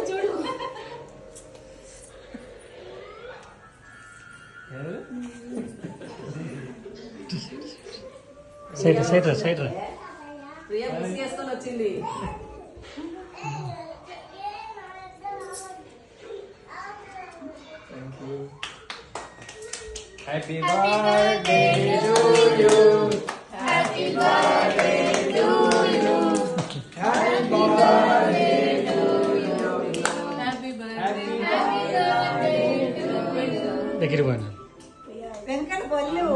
చూడు సైడ్ ప్రియా ముసిగేసుకొని వచ్చింది. Happy birthday to you. Happy birthday to you. Happy birthday to you. Happy birthday దగ్గర పోయినా వెనకాల బొల్లు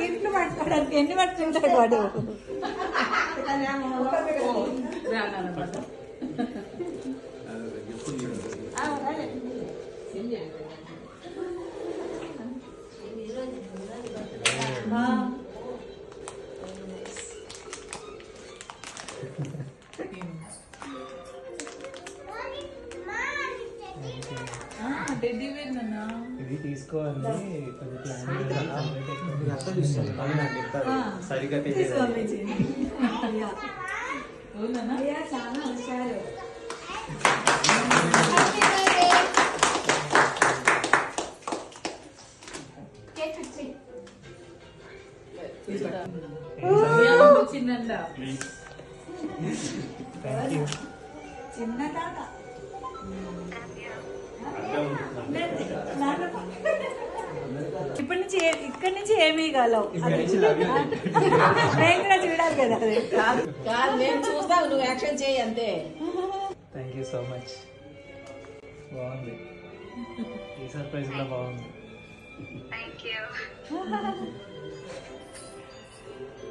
ఇంట్లో పట్టుకోవడానికి ఎన్ని పట్టుకుంటాడు వాడు. ఇది తీసుకోవాలి సరిగ్గా చాలా హుషారు. చిన్న తాత ఇక్కడి నుంచి ఏమీ కాలవు. నేను కూడా చూడాలి కదా. కాదు నేను చూస్తా, నువ్వు యాక్షన్ చేయి అంతే. Thank you so much. బాగుంది, ఈ సర్ప్రైజ్ కూడా బాగుంది.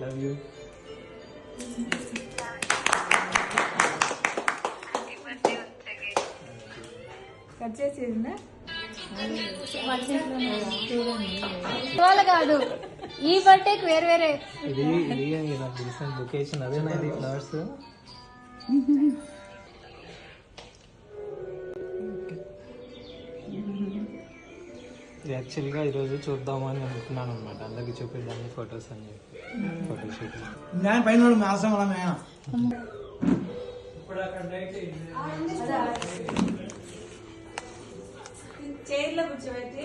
Love you. కట్ చేసేసిందా? కాదు, ఈ బర్త్డేకి వేరే వేరే. ఇది నాకు తెలిసిన లొకేషన్ అదేనా? ఇది ఫ్లవర్స్ యాక్చువల్గా ఈరోజు చూద్దామని అనుకున్నాను అనమాట. అందరికి చూపిద్దామని ఫొటోస్ అని చెప్పి ఫోటోషూట్. చైర్లో కూర్చోబెట్టి